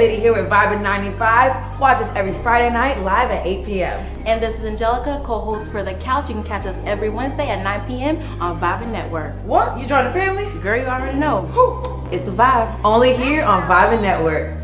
Liddy here with Vibin 95. Watch us every Friday night live at 8 p.m. And this is Angelica, co-host for The Couch. You can catch us every Wednesday at 9 p.m. on Vibin Network. What? You join the family? Girl, you already know. Whew. It's the vibe. Only here on Vibin Network.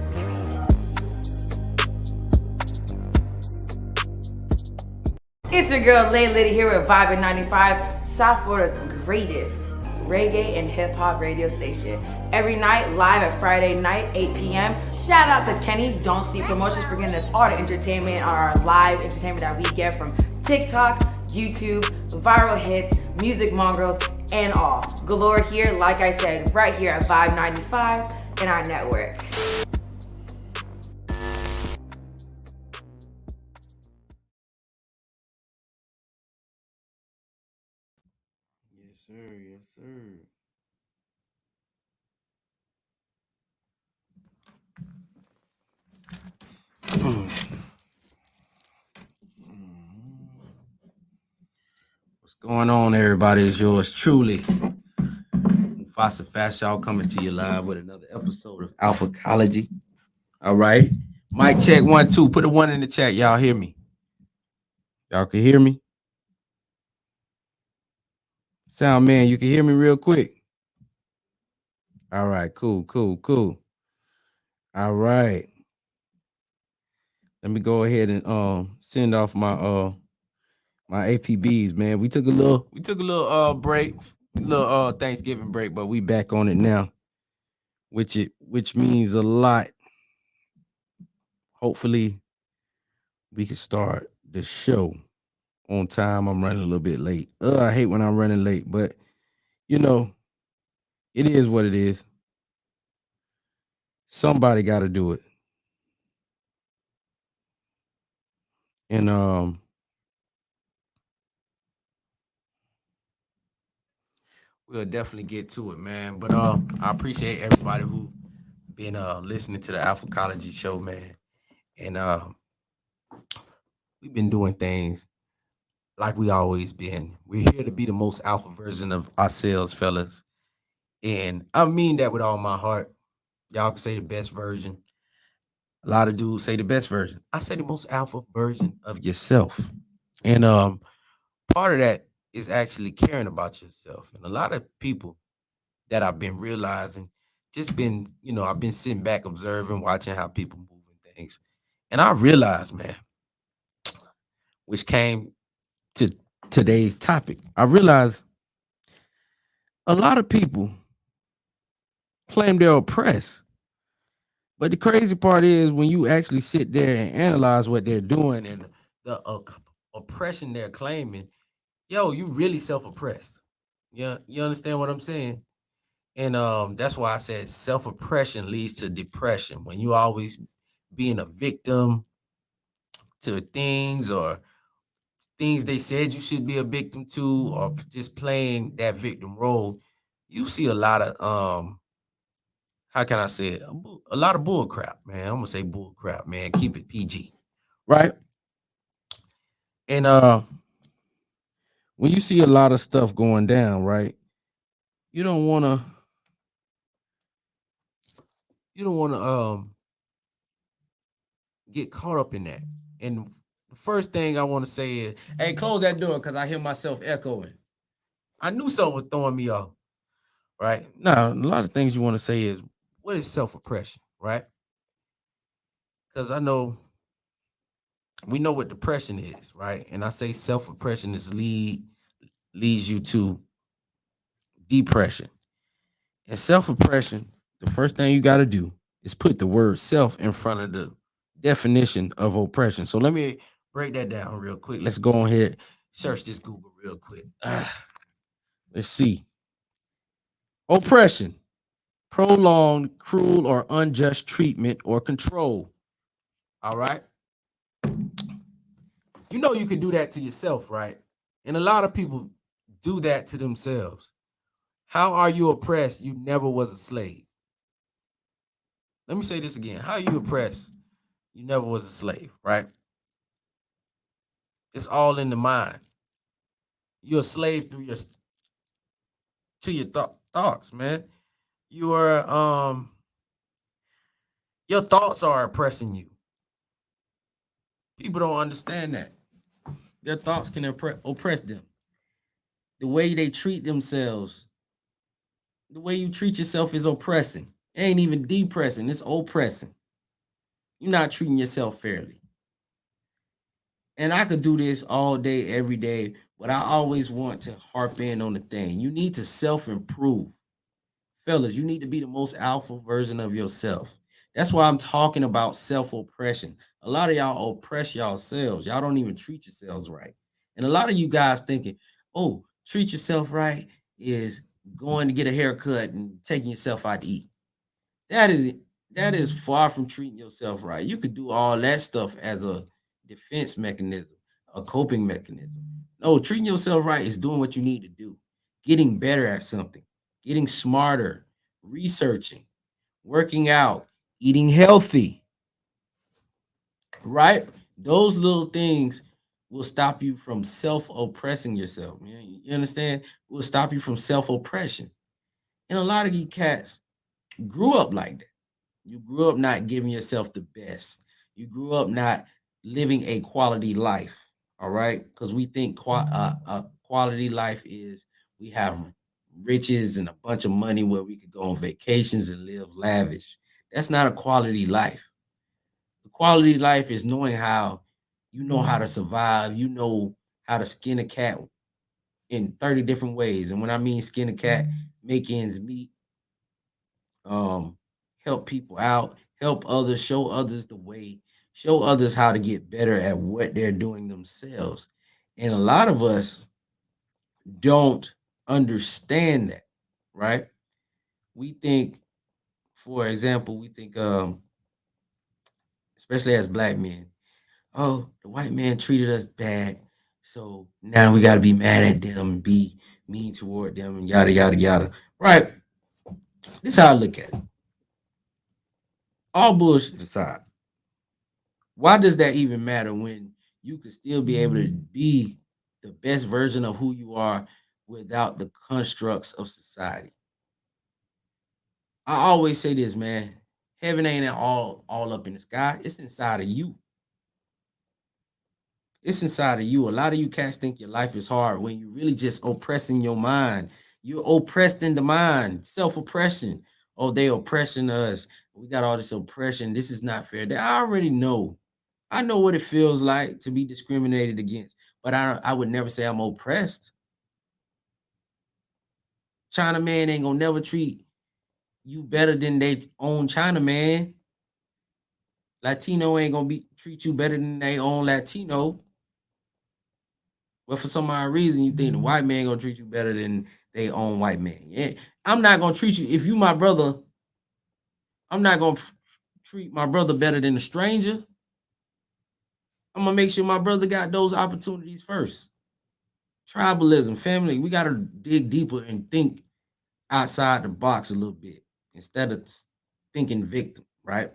It's your girl Lay Liddy here with Vibin 95, South Florida's greatest reggae and hip-hop radio station. Every night, live at Friday night, 8 p.m. Shout out to Kenny, Don't Sleep Promotions for getting us all the entertainment, our live entertainment that we get from TikTok, YouTube, viral hits, music mongrels, and all. Galore here, like I said, right here at Vibe 95 in our network. Yes, sir. Yes, sir. What's going on, everybody? It's yours truly, Foster Fast Y'all, coming to you live with another episode of Alphacology. All right. Mic check 1 2. Put a 1 in the chat. Y'all hear me? Y'all can hear me? Sound man, you can hear me real quick. All right, cool. All right. Let me go ahead and send off my my APBs, man. We took a little break, little Thanksgiving break, but we back on it now, which means a lot. Hopefully we can start the show on time. I'm running a little bit late. I hate when I'm running late, but you know, it is what it is. Somebody got to do it. And we'll definitely get to it, man. But I appreciate everybody who been listening to the Alphacology show, man. And we've been doing things like we always been. We're here to be the most alpha version of ourselves, fellas. And I mean that with all my heart. Y'all can say the best version. A lot of dudes say the best version. I say the most alpha version of yourself. And part of that is actually caring about yourself. And a lot of people that I've been realizing, just been, I've been sitting back observing, watching how people move and things. And I realized, man, which came to today's topic, I realized a lot of people claim they're oppressed. But the crazy part is when you actually sit there and analyze what they're doing and the oppression they're claiming, you really self-oppressed. Yeah, you understand what I'm saying? And that's why I said self-oppression leads to depression. When you always being a victim to things or things they said you should be a victim to, or just playing that victim role, you see a lot of how can I say it? A lot of bull crap, man. I'm gonna say bull crap, man. Keep it PG, right? And when you see a lot of stuff going down, right? You don't wanna get caught up in that. And the first thing I want to say is, hey, close that door because I hear myself echoing. I knew something was throwing me off, right? Now, a lot of things you want to say is, what is self-oppression, right? Because we know what depression is, right? And I say self-oppression leads you to depression. And self-oppression, the first thing you got to do is put the word self in front of the definition of oppression. So let me break that down real quick. Let's go ahead, search this Google real quick. Let's see. Oppression, prolonged, cruel, or unjust treatment or control. All right. You can do that to yourself, right? And a lot of people do that to themselves. How are you oppressed? You never was a slave. Let me say this again. How are you oppressed? You never was a slave, right? It's all in the mind. You're a slave through your thoughts, man. You are Your thoughts are oppressing you. People don't understand that. Their thoughts can oppress them. The way they treat themselves, the way you treat yourself is oppressing. It ain't even depressing, it's oppressing. You're not treating yourself fairly. And I could do this all day, every day, but I always want to harp in on the thing. You need to self improve. Fellas, you need to be the most alpha version of yourself. That's why I'm talking about self oppression. A lot of y'all oppress yourselves. Y'all don't even treat yourselves right. And a lot of you guys thinking, oh, treat yourself right is going to get a haircut and taking yourself out to eat. That is that is far from treating yourself right. You could do all that stuff as a defense mechanism, a coping mechanism. No, treating yourself right is doing what you need to do, getting better at something, getting smarter, researching, working out, eating healthy, right? Those little things will stop you from self-oppressing yourself. You understand? Will stop you from self-oppression. And a lot of you cats grew up like that. You grew up not giving yourself the best. You grew up not living a quality life. All right, because we think quality life is we have riches and a bunch of money where we could go on vacations and live lavish. That's not a quality life. The quality life is knowing how you know how to survive. You know how to skin a cat in 30 different ways. And when I mean skin a cat, make ends meet, um help people out, help others, show others the way, show others how to get better at what they're doing themselves. And a lot of us don't understand that, right? We think, for example, we think especially as black men, oh, the white man treated us bad, so now we got to be mad at them and be mean toward them and yada yada yada, right? This is how I look at it. All bullshit aside, why does that even matter when you could still be able to be the best version of who you are without the constructs of society? I always say this, man. Heaven ain't all up in the sky. It's inside of you. It's inside of you. A lot of you cats think your life is hard when you really just oppressing your mind. You're oppressed in the mind, self-oppression. Oh, they oppressing us. We got all this oppression. This is not fair. I already know. I know what it feels like to be discriminated against, but I would never say I'm oppressed. China man ain't gonna never treat you better than they own China man. Latino ain't gonna be treat you better than they own Latino. But for some odd reason, you think the white man gonna treat you better than they own white man. Yeah, I'm not gonna treat you if you my brother. I'm not gonna treat my brother better than a stranger. I'm gonna make sure my brother got those opportunities first. Tribalism, family, we gotta dig deeper and think outside the box a little bit instead of thinking victim, right?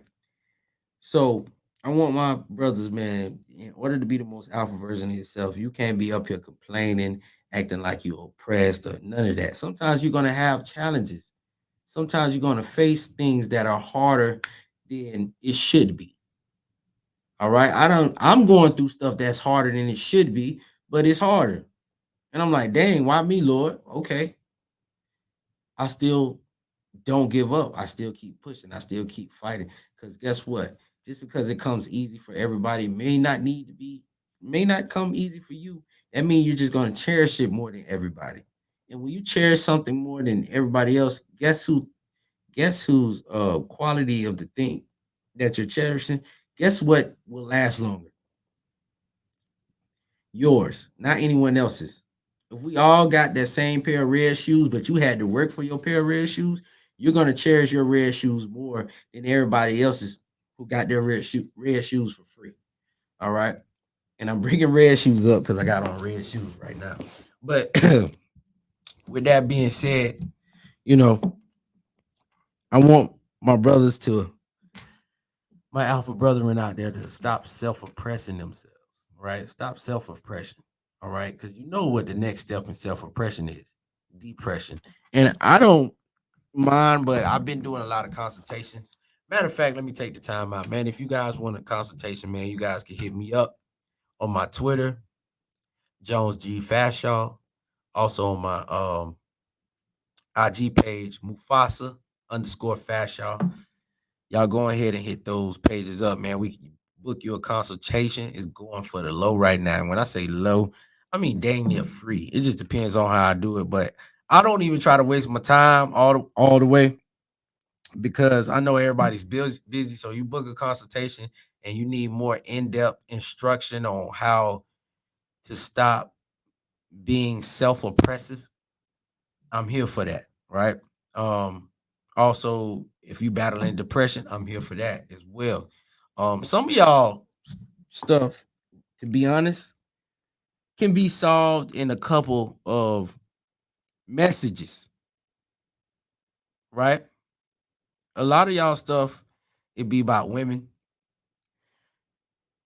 So I want my brothers, man, in order to be the most alpha version of yourself, you can't be up here complaining, acting like you're oppressed or none of that. Sometimes you're gonna have challenges. Sometimes you're gonna face things that are harder than it should be. All right. I'm going through stuff that's harder than it should be, but it's harder. And I'm like, dang, why me, Lord? Okay. I still don't give up. I still keep pushing. I still keep fighting. Because guess what? Just because it comes easy for everybody may not come easy for you. That means you're just going to cherish it more than everybody. And when you cherish something more than everybody else, guess whose quality of the thing that you're cherishing, guess what will last longer? Yours, not anyone else's. If we all got that same pair of red shoes, but you had to work for your pair of red shoes, you're gonna cherish your red shoes more than everybody else's who got their red shoes for free. All right, and I'm bringing red shoes up because I got on red shoes right now. But with that being said, you know, I want my brothers to my alpha brethren out there to stop self-oppressing themselves, right? Stop self-oppression, all right? Because you know what the next step in self-oppression is, depression. And I don't mind, but I've been doing a lot of consultations Matter of fact, let me take the time out, man. If you guys want a consultation, man, you guys can hit me up on my Twitter, Jones G Fashaw. Also on my IG page, Mufasa underscore Fashaw. Y'all go ahead and hit those pages up, man. We can book you a consultation. It's going for the low right now. And when I say low, I mean dang near free. It just depends on how I do it. But I don't even try to waste my time all the way because I know everybody's busy. So you book a consultation and you need more in-depth instruction on how to stop being self-oppressive. I'm here for that, right? Um, Also, if you battling depression, I'm here for that as well. Some of y'all stuff, to be honest, can be solved in a couple of messages, right? A lot of y'all stuff, it be about women,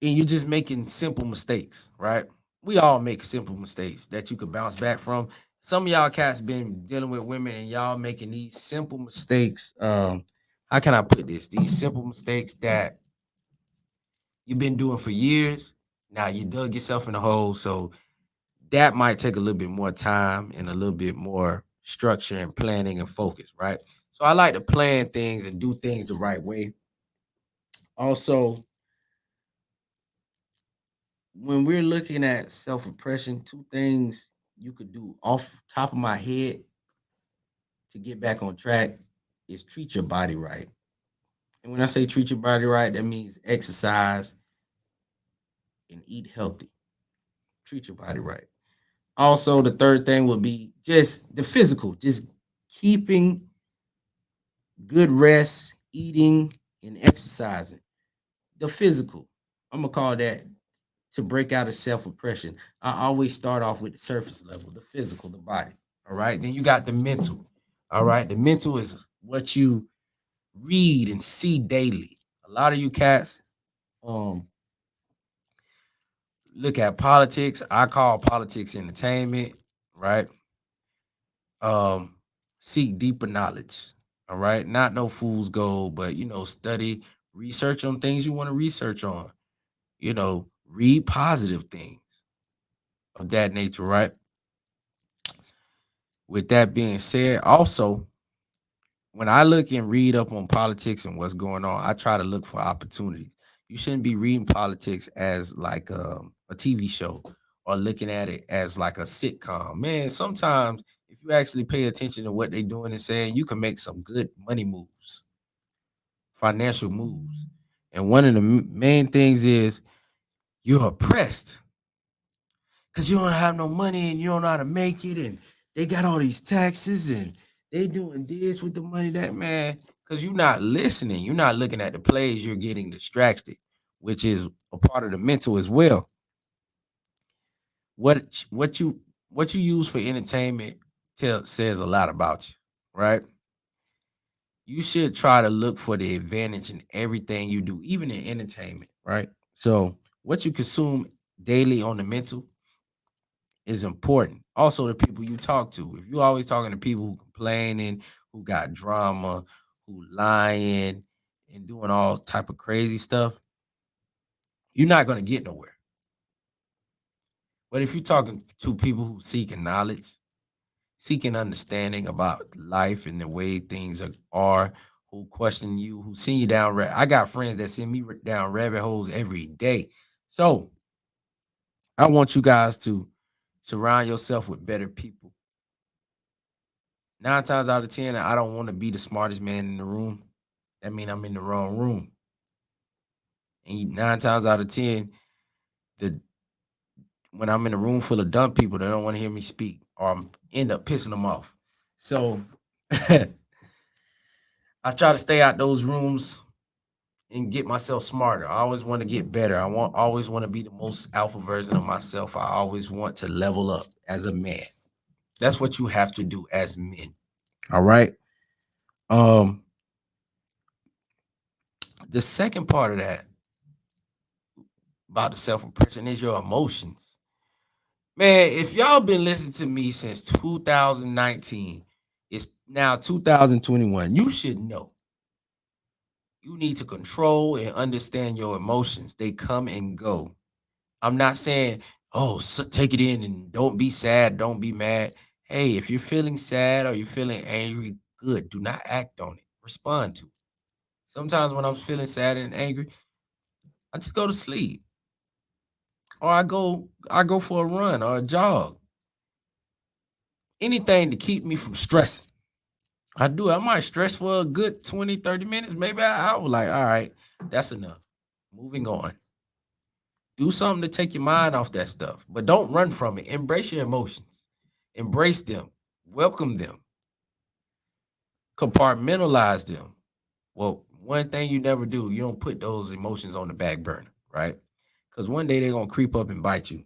and you're just making simple mistakes, right? We all make simple mistakes that you could bounce back from. Some of y'all cats been dealing with women and y'all making these simple mistakes. How can I put this? These simple mistakes that you've been doing for years. Now you dug yourself in a hole. So that might take a little bit more time and a little bit more structure and planning and focus, right? So I like to plan things and do things the right way. Also, when we're looking at self-oppression, two things you could do off top of my head to get back on track is treat your body right. And when I say treat your body right, that means exercise and eat healthy. Treat your body right. Also, the third thing would be just the physical, just keeping good rest, eating, and exercising. The physical, I'm gonna call that to break out of self oppression. I always start off with the surface level, the physical, the body. All right. Then you got the mental. All right. The mental is what you read and see daily. A lot of you cats um look at politics. I call politics entertainment, right? Um, Seek deeper knowledge. All right. Not no fool's gold, but study, research on things you want to research on. Read positive things of that nature, right? With that being said, also, when I look and read up on politics and what's going on, I try to look for opportunities. You shouldn't be reading politics as like a TV show or looking at it as like a sitcom. Man, sometimes if you actually pay attention to what they're doing and saying, you can make some good money moves, financial moves. And one of the main things is you're oppressed because you don't have no money and you don't know how to make it, and they got all these taxes and they doing this with the money that man, because you're not listening, you're not looking at the plays, you're getting distracted, which is a part of the mental as well. What you use for entertainment says a lot about you, right? You should try to look for the advantage in everything you do, even in entertainment, right? So what you consume daily on the mental is important. Also, the people you talk to. If you always talking to people who complaining, who got drama, who lying and doing all type of crazy stuff, you're not gonna get nowhere. But if you're talking to people who seeking knowledge, seeking understanding about life and the way things are, who question you, who send you down. I got friends that send me down rabbit holes every day. So I want you guys to surround yourself with better people. 9 times out of 10, I don't want to be the smartest man in the room. That means I'm in the wrong room. And 9 times out of 10, the when I'm in a room full of dumb people, they don't want to hear me speak, or I'm end up pissing them off. So I try to stay out those rooms and get myself smarter. I always want to get better. Always want to be the most alpha version of myself. I always want to level up as a man. That's what you have to do as men. All right. Um, the second part of that about the self-oppression is your emotions. Man, if y'all been listening to me since 2019, it's now 2021. You should know. You need to control and understand your emotions. They come and go. I'm not saying, oh, so take it in and don't be sad, don't be mad. Hey, if you're feeling sad or you're feeling angry, good. Do not act on it. Respond to it. Sometimes when I'm feeling sad and angry, I just go to sleep. Or I go for a run or a jog. Anything to keep me from stressing. I do. I might stress for a good 20, 30 minutes, maybe an hour. Like, all right, that's enough. Moving on. Do something to take your mind off that stuff, but don't run from it. Embrace your emotions, embrace them, welcome them, compartmentalize them. Well, one thing you never do, you don't put those emotions on the back burner, right? Because one day they're gonna creep up and bite you.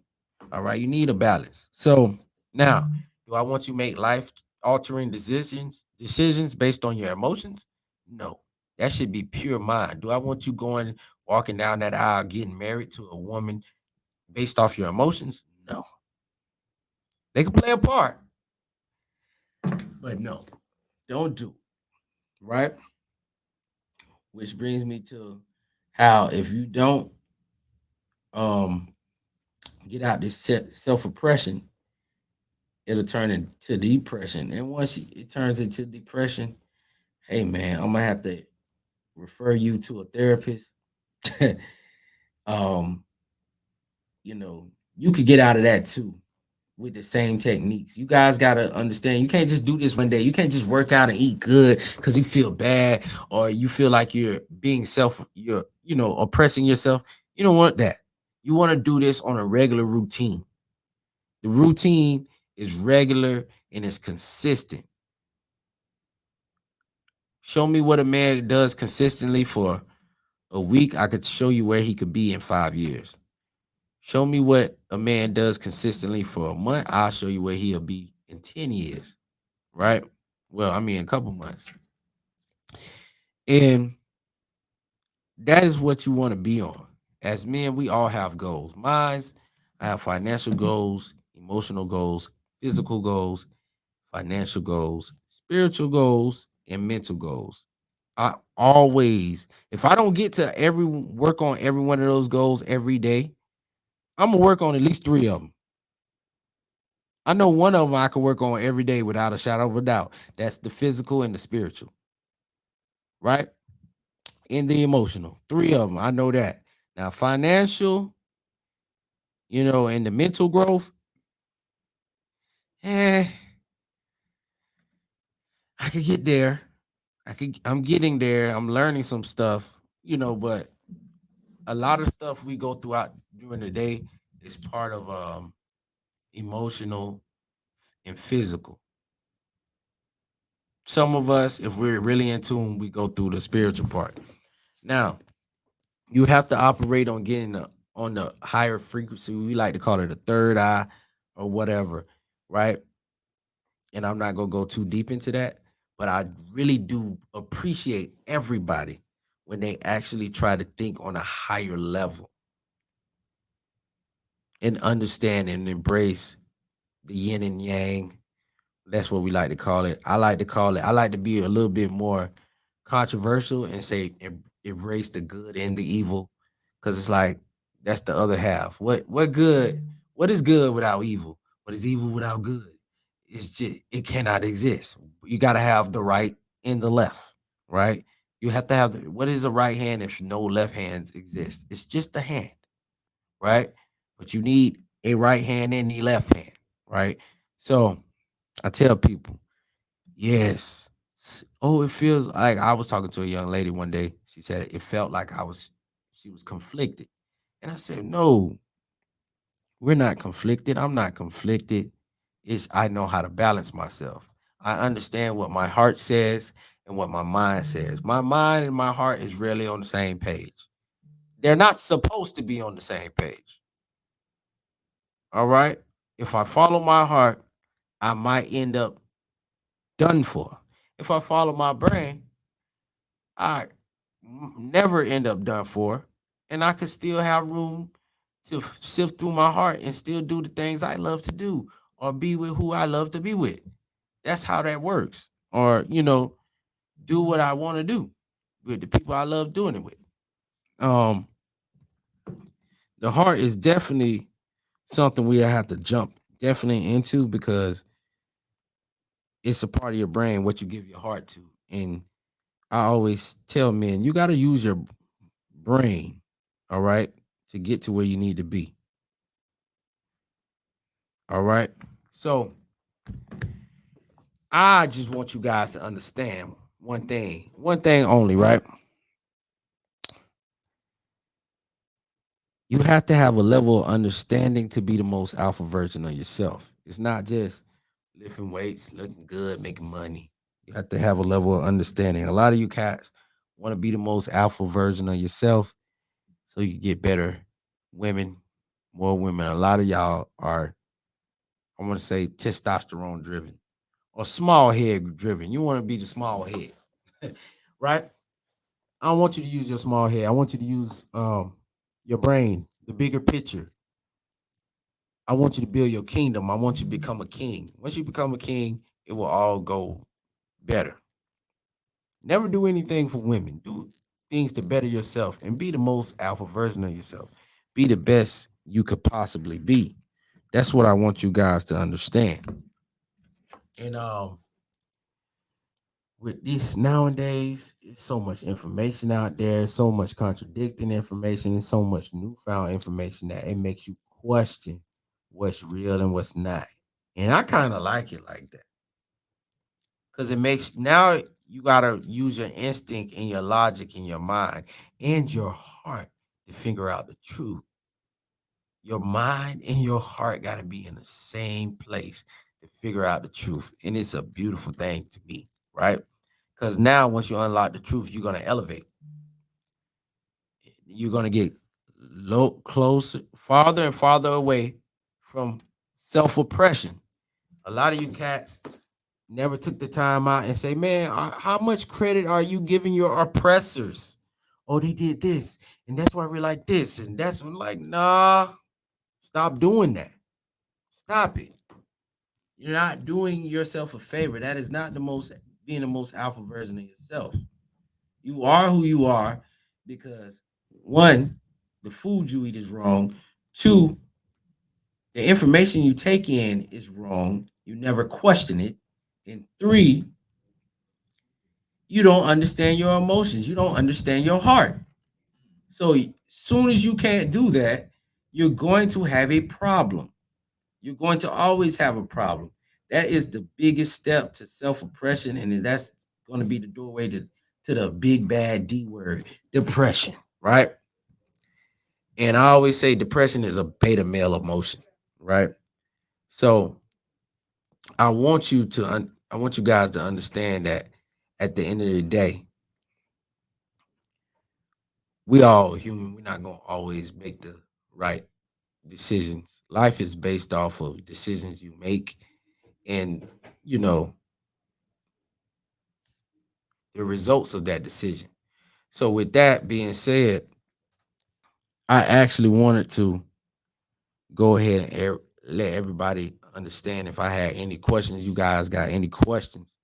All right, you need a balance. So now, do I want you to make life altering decisions based on your emotions? No, that should be pure mind. Do I want you going walking down that aisle getting married to a woman based off your emotions? No. They can play a part, but no, don't do, right? Which brings me to how if you don't um get out this self oppression, it'll turn into depression. And once it turns into depression, hey man, I'm gonna have to refer you to a therapist. um, you could get out of that too with the same techniques. You guys gotta understand you can't just do this one day. You can't just work out and eat good because you feel bad or you feel like you're being you're oppressing yourself. You don't want that. You want to do this on a regular routine. The routine is regular and it's consistent. Show me what a man does consistently for a week. I could show you where he could be in 5 years. Show me what a man does consistently for a month. I'll show you where he'll be in 10 years. Right? Well, I mean, a couple months. And that is what you want to be on. As men, we all have goals. Mine's, I have financial goals, emotional goals, physical goals, financial goals, spiritual goals, and mental goals. I always, if I don't get to work on every one of those goals every day, I'm gonna work on at least three of them. I know one of them I can work on every day without a shadow of a doubt. That's the physical and the spiritual, right? And the emotional. Three of them. I know that. Now, financial, and the mental growth, eh, I could get there. I'm getting there. I'm learning some stuff, but a lot of stuff we go throughout during the day is part of emotional and physical. Some of us, if we're really in tune, we go through the spiritual part. Now, you have to operate on getting on the higher frequency. We like to call it a third eye or whatever, right? And I'm not gonna go too deep into that, but I really do appreciate everybody when they actually try to think on a higher level and understand and embrace the yin and yang. That's what we like to call it. I like to be a little bit more controversial and say embrace the good and the evil. Cause it's like that's the other half. What is good without evil? What is evil without good? It's just it cannot exist. You gotta have the right and the left, right? You have to have what is a right hand if no left hands exist? It's just a hand, right? But you need a right hand and the left hand, right? So I tell people, yes. Oh, it feels like I was talking to a young lady one day. She said it felt like she was conflicted. And I said, no, we're not conflicted. I'm not conflicted. It's I know how to balance myself. I understand what my heart says and what my mind says. My mind and my heart is rarely on the same page. They're not supposed to be on the same page. All right. If I follow my heart, I might end up done for. If I follow my brain, I never end up done for, and I could still have room to sift through my heart and still do the things I love to do or be with who I love to be with. That's how that works. Or, do what I want to do. with the people I love doing it with. Um, the heart is definitely something we have to jump definitely into because it's a part of your brain what you give your heart to. And I always tell men you got to use your brain, all right, to get to where you need to be. All right. So I just want you guys to understand one thing only, right? You have to have a level of understanding to be the most alpha version of yourself. It's not just lifting weights, looking good, making money. You have to have a level of understanding. A lot of you cats want to be the most alpha version of yourself so you get better women, more women. A lot of y'all are, I want to say, testosterone driven or small head driven. You want to be the small head, right? I don't want you to use your small head. I want you to use your brain, the bigger picture. I want you to build your kingdom. I want you to become a king. Once you become a king, it will all go better. Never do anything for women. Do things to better yourself and be the most alpha version of yourself. Be the best you could possibly be. That's what I want you guys to understand. And with this nowadays, it's so much information out there, so much contradicting information, and so much newfound information that it makes you question what's real and what's not. And I kind of like it like that because it makes now you gotta use your instinct and your logic and your mind and your heart to figure out the truth. Your mind and your heart gotta be in the same place to figure out the truth, and it's a beautiful thing to me, right? Because now once you unlock the truth, you're gonna elevate. You're gonna get closer, farther and farther away from self oppression. A lot of you cats never took the time out and say, man, how much credit are you giving your oppressors? Oh, they did this, and that's why we're like this, and that's when like, nah, stop doing that. Stop it. You're not doing yourself a favor. That is not the most being the most alpha version of yourself. You are who you are because one, the food you eat is wrong. Two, the information you take in is wrong. You never question it. And three, you don't understand your emotions. You don't understand your heart. So soon as you can't do that, you're going to have a problem. You're going to always have a problem. That is the biggest step to self-oppression, and that's going to be the doorway to the big bad D word, depression, right? And I always say depression is a beta male emotion, right? So I want you guys to understand that at the end of the day, we all human. We're not gonna always make the right decisions. Life is based off of decisions you make and you know the results of that decision. So with that being said, I actually wanted to go ahead and let everybody understand if I had any questions. You guys got any questions?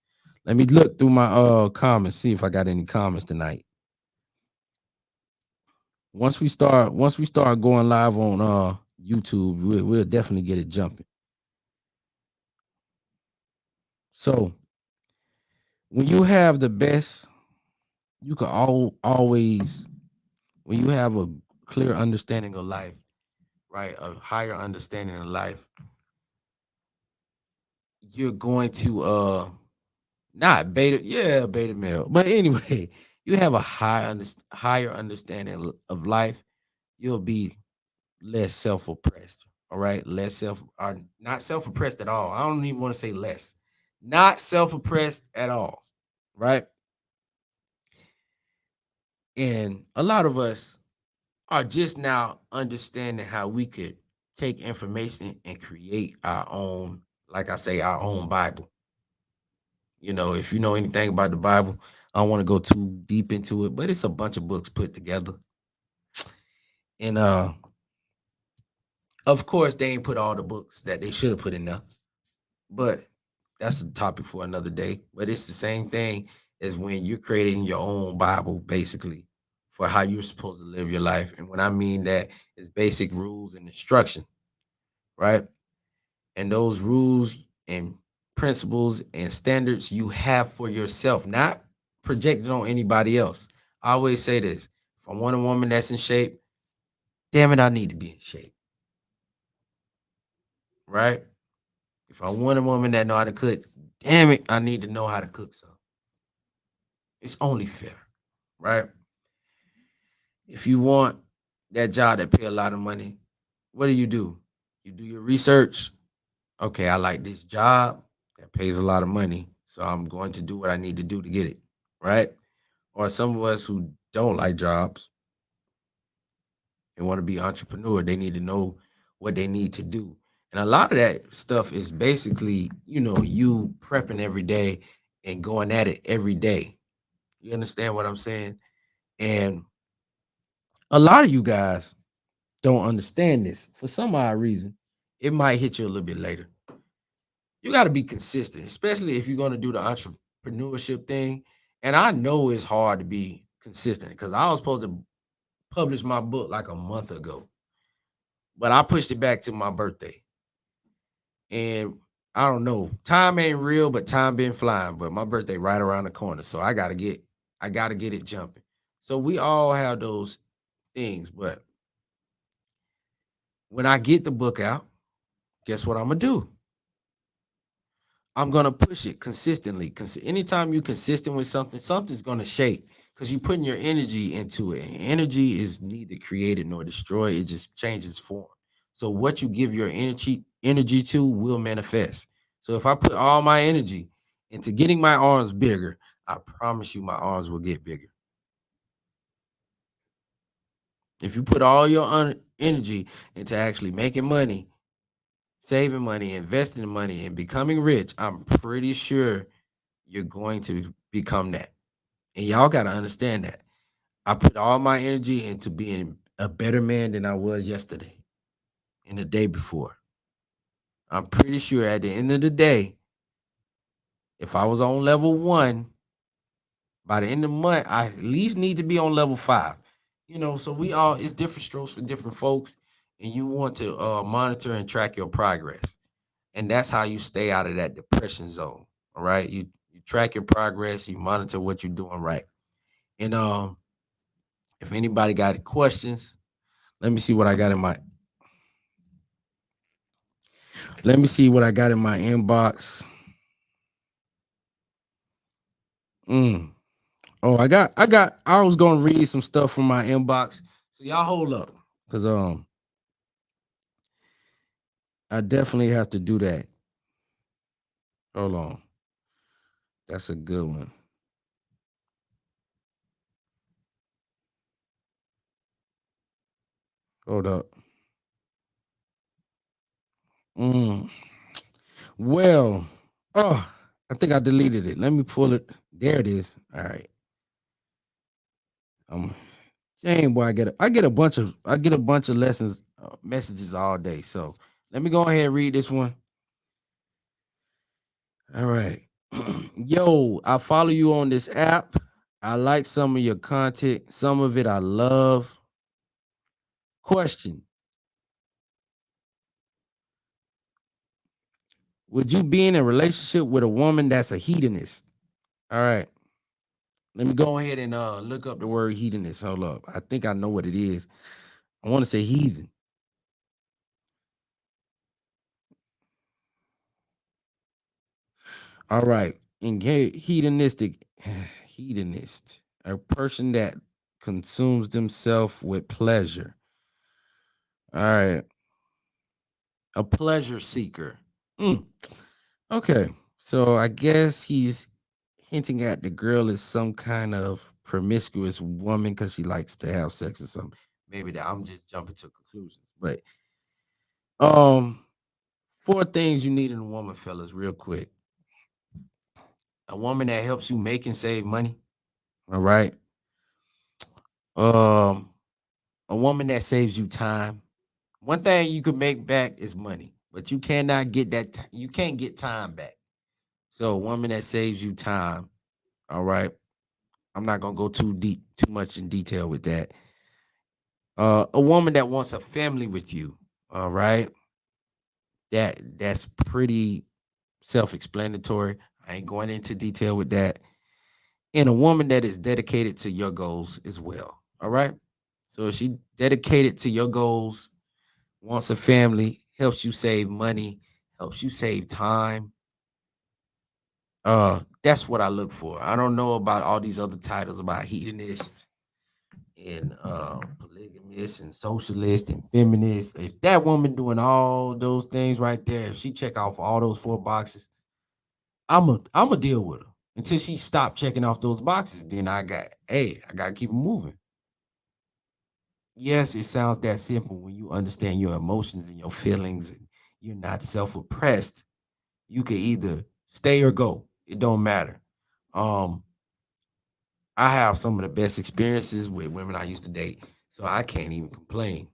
Let me look through my comments, see if I got any comments tonight. Once we start going live on YouTube, we'll definitely get it jumping. So when you have the best, you can always when you have a clear understanding of life, right? A higher understanding of life, you're going to not beta, yeah, beta male. But anyway, you have a higher understanding of life, you'll be less self-oppressed. All right. Less self or not self-oppressed at all. I don't even want to say less. Not self-oppressed at all. Right. And a lot of us are just now understanding how we could take information and create our own, like I say, our own Bible. You know, if you know anything about the Bible, I don't want to go too deep into it, but it's a bunch of books put together. And of course they ain't put all the books that they should have put in there. But that's a topic for another day. But it's the same thing is when you're creating your own Bible, basically, for how you're supposed to live your life. And when I mean that, is basic rules and instruction, right? And those rules and principles and standards you have for yourself, not projected on anybody else. I always say this: if I want a woman that's in shape, damn it, I need to be in shape, right? If I want a woman that know how to cook, damn it, I need to know how to cook some. It's only fair, right? If you want that job that pay a lot of money, what do? You do your research. Okay, I like this job that pays a lot of money, so I'm going to do what I need to do to get it, right? Or some of us who don't like jobs and want to be entrepreneur, they need to know what they need to do. And a lot of that stuff is basically, you prepping every day and going at it every day. You understand what I'm saying? And a lot of you guys don't understand this for some odd reason. It might hit you a little bit later. You got to be consistent, especially if you're going to do the entrepreneurship thing. And I know it's hard to be consistent because I was supposed to publish my book like a month ago, but I pushed it back to my birthday. And I don't know, time ain't real, but time been flying. But my birthday right around the corner, so I gotta get it jumping. So we all have those things, but when I get the book out, guess what I'm gonna do? I'm gonna push it consistently. Anytime you're consistent with something, something's gonna shake because you're putting your energy into it. And energy is neither created nor destroyed; it just changes form. So what you give your energy to will manifest. So if I put all my energy into getting my arms bigger, I promise you, my arms will get bigger. If you put all your energy into actually making money, saving money, investing in money, and becoming rich, I'm pretty sure you're going to become that. And y'all got to understand that. I put all my energy into being a better man than I was yesterday and the day before. I'm pretty sure at the end of the day, if I was on level one, by the end of the month, I at least need to be on level five. So it's different strokes for different folks, and you want to monitor and track your progress. And that's how you stay out of that depression zone. All right. You track your progress, you monitor what you're doing right. And if anybody got any questions, let me see what I got in my let me see what I got in my inbox. Mm. Oh, I was gonna read some stuff from my inbox. So y'all hold up. Cause I definitely have to do that. Hold on. That's a good one. Hold up. Mm. Well, oh, I think I deleted it. Let me pull it. There it is. All right. Um, dang boy, I get a bunch of lessons, messages all day. So let me go ahead and read this one. All right. Yo, I follow you on this app. I like some of your content. Some of it I love. Question: would you be in a relationship with a woman that's a hedonist? All right. Let me go ahead and look up the word hedonist. Hold up. I think I know what it is. I want to say heathen. All right. Hedonistic, hedonist, a person that consumes themselves with pleasure. All right. A pleasure seeker. Mm, okay. So I guess he's hinting at the girl is some kind of promiscuous woman because she likes to have sex or something. Maybe that I'm just jumping to conclusions. But um, four things you need in a woman, fellas, real quick. A woman that helps you make and save money. All right. Um, a woman that saves you time. One thing you can make back is money, but you cannot get that. You can't get time back. So a woman that saves you time. All right. I'm not gonna go too much in detail with that. A woman that wants a family with you. All right. That's pretty self-explanatory. I ain't going into detail with that. And a woman that is dedicated to your goals as well. All right. So if she dedicated to your goals, wants a family, helps you save money, helps you save time. That's what I look for. I don't know about all these other titles about hedonist and polygamist and socialist and feminist. If that woman doing all those things right there, if she check off all those four boxes, I'm a deal with her until she stop checking off those boxes. Then I gotta keep it moving. Yes, it sounds that simple when you understand your emotions and your feelings, and you're not self-oppressed. You can either stay or go. It don't matter. Um, I have some of the best experiences with women I used to date, so I can't even complain.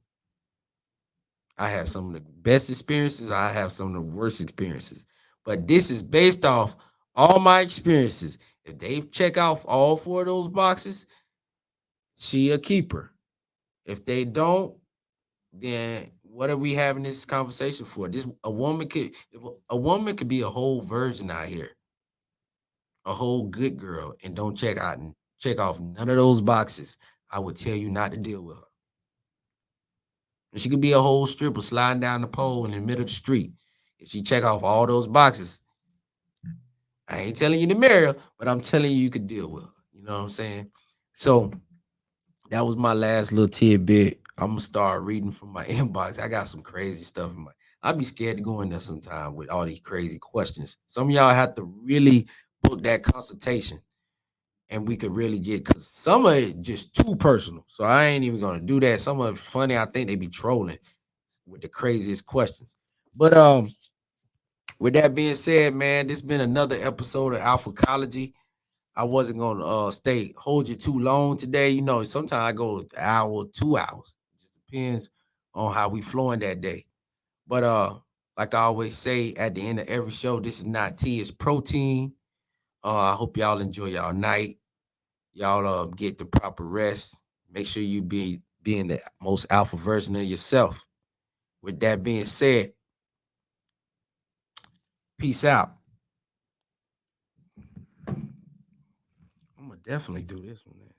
I had some of the best experiences. I have some of the worst experiences. But this is based off all my experiences. If they check off all four of those boxes, she a keeper. If they don't, then what are we having this conversation for? This a woman could be a whole virgin out here, a whole good girl, and don't check off none of those boxes. I would tell you not to deal with her. And she could be a whole stripper sliding down the pole in the middle of the street. If she check off all those boxes, I ain't telling you to marry her, but I'm telling you could deal with her. You know what I'm saying? So that was my last little tidbit. I'm gonna start reading from my inbox. I got some crazy stuff in my. I'd be scared to go in there sometime with all these crazy questions. Some of y'all have to really book that consultation, and we could really get because some of it just too personal. So I ain't even gonna do that. Some of it funny. I think they be trolling with the craziest questions. But with that being said, man, this been another episode of Alphacology. I wasn't gonna hold you too long today. You know, sometimes I go an hour, 2 hours. It just depends on how we flowing that day. But like I always say at the end of every show, this is not tea, it's protein. I hope y'all enjoy y'all night. Y'all get the proper rest. Make sure you being the most alpha version of yourself. With that being said, peace out. I'm gonna definitely do this one, man.